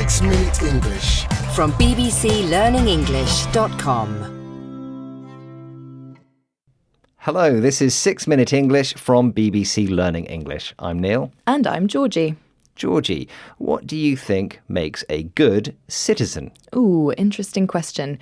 6 Minute English from bbclearningenglish.com. Hello, this is 6 Minute English from BBC Learning English. I'm Neil. And I'm Georgie. Georgie, what do you think makes a good citizen? Ooh, interesting question.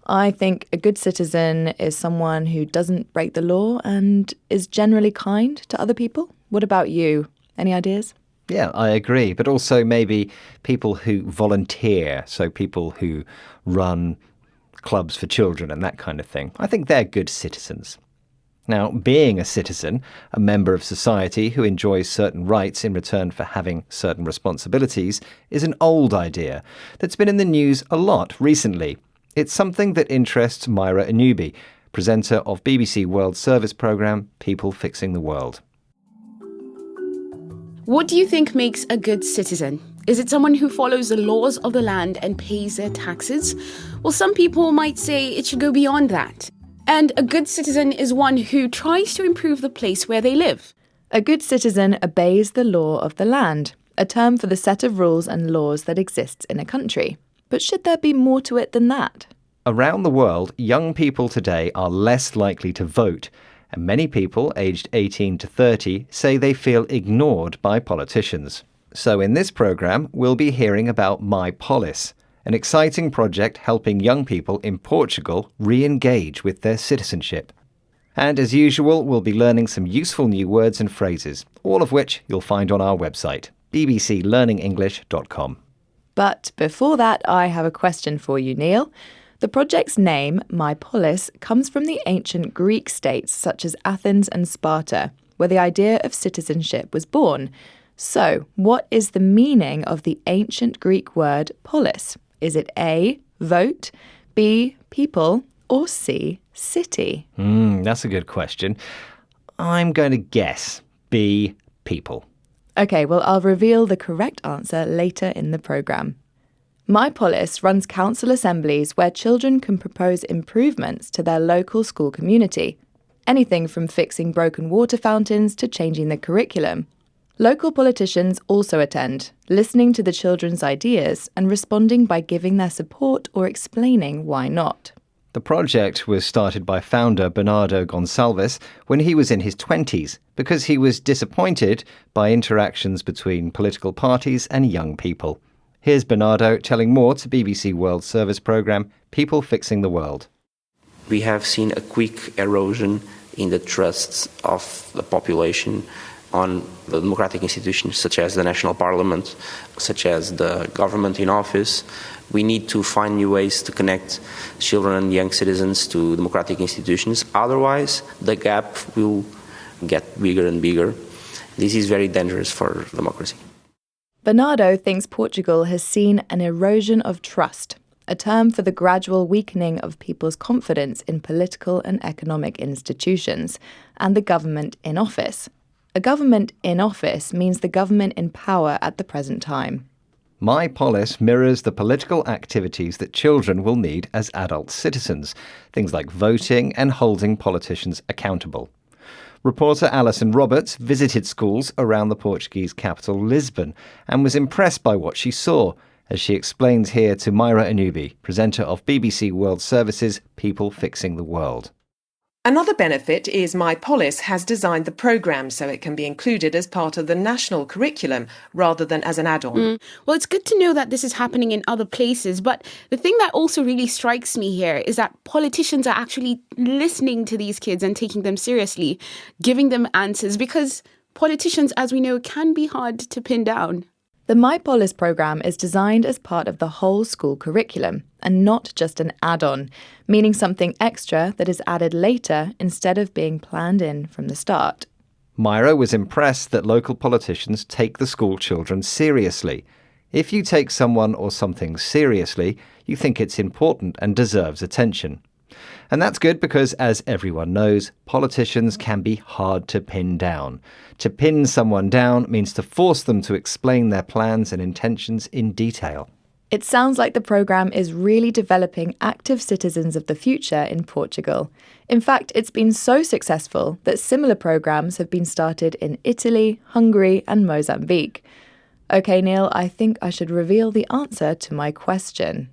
I think a good citizen is someone who doesn't break the law and is generally kind to other people. What about you? Any ideas? Yeah, I agree. But also maybe people who volunteer, so people who run clubs for children and that kind of thing. I think they're good citizens. Now, being a citizen, a member of society who enjoys certain rights in return for having certain responsibilities, is an old idea that's been in the news a lot recently. It's something that interests Myra Anubi, presenter of BBC World Service programme People Fixing the World. What do you think makes a good citizen? Is it someone who follows the laws of the land and pays their taxes? Well, some people might say it should go beyond that. And a good citizen is one who tries to improve the place where they live. A good citizen obeys the law of the land, a term for the set of rules and laws that exists in a country. But should there be more to it than that? Around the world, young people today are less likely to vote, and many people aged 18 to 30 say they feel ignored by politicians. So in this programme, we'll be hearing about My Polis, an exciting project helping young people in Portugal re-engage with their citizenship. And as usual, we'll be learning some useful new words and phrases, all of which you'll find on our website, bbclearningenglish.com. But before that, I have a question for you, Neil. The project's name, My Polis, comes from the ancient Greek states such as Athens and Sparta, where the idea of citizenship was born. So, what is the meaning of the ancient Greek word polis? Is it A, vote, B, people, or C, city? That's a good question. I'm going to guess B, people. OK, well, I'll reveal the correct answer later in the programme. My Polis runs council assemblies where children can propose improvements to their local school community. Anything from fixing broken water fountains to changing the curriculum. Local politicians also attend, listening to the children's ideas and responding by giving their support or explaining why not. The project was started by founder Bernardo Gonçalves when he was in his 20s because he was disappointed by interactions between political parties and young people. Here's Bernardo telling more to BBC World Service programme People Fixing the World. We have seen a quick erosion in the trusts of the population on the democratic institutions such as the national parliament, such as the government in office. We need to find new ways to connect children and young citizens to democratic institutions. Otherwise, the gap will get bigger and bigger. This is very dangerous for democracy. Bernardo thinks Portugal has seen an erosion of trust, a term for the gradual weakening of people's confidence in political and economic institutions and the government in office. A government in office means the government in power at the present time. My Polis mirrors the political activities that children will need as adult citizens, things like voting and holding politicians accountable. Reporter Alison Roberts visited schools around the Portuguese capital, Lisbon, and was impressed by what she saw, as she explains here to Myra Anubi, presenter of BBC World Service's People Fixing the World. Another benefit is My Polis has designed the programme so it can be included as part of the national curriculum rather than as an add-on. Well, it's good to know that this is happening in other places, but the thing that also really strikes me here is that politicians are actually listening to these kids and taking them seriously, giving them answers, because politicians, as we know, can be hard to pin down. The My Polis programme is designed as part of the whole school curriculum and not just an add-on, meaning something extra that is added later instead of being planned in from the start. Myra was impressed that local politicians take the school children seriously. If you take someone or something seriously, you think it's important and deserves attention. And that's good because, as everyone knows, politicians can be hard to pin down. To pin someone down means to force them to explain their plans and intentions in detail. It sounds like the programme is really developing active citizens of the future in Portugal. In fact, it's been so successful that similar programmes have been started in Italy, Hungary and Mozambique. Okay, Neil, I think I should reveal the answer to my question.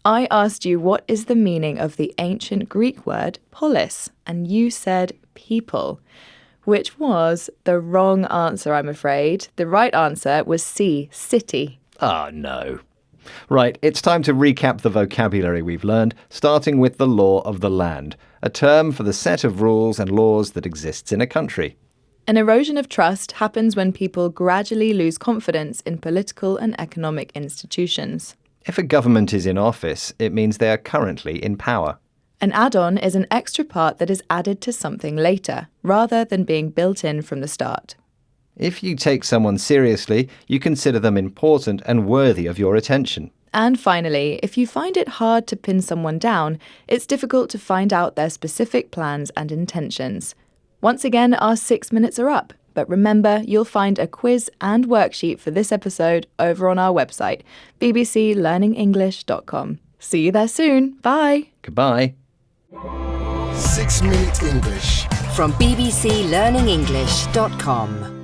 I asked you what is the meaning of the ancient Greek word polis, and you said people, which was the wrong answer, I'm afraid. The right answer was C, city. Ah, no. Right, it's time to recap the vocabulary we've learned, starting with the law of the land, a term for the set of rules and laws that exists in a country. An erosion of trust happens when people gradually lose confidence in political and economic institutions. If a government is in office, it means they are currently in power. An add-on is an extra part that is added to something later, rather than being built in from the start. If you take someone seriously, you consider them important and worthy of your attention. And finally, if you find it hard to pin someone down, it's difficult to find out their specific plans and intentions. Once again, our 6 minutes are up. But remember, you'll find a quiz and worksheet for this episode over on our website, bbclearningenglish.com. See you there soon. Bye. Goodbye. 6 Minute English from bbclearningenglish.com.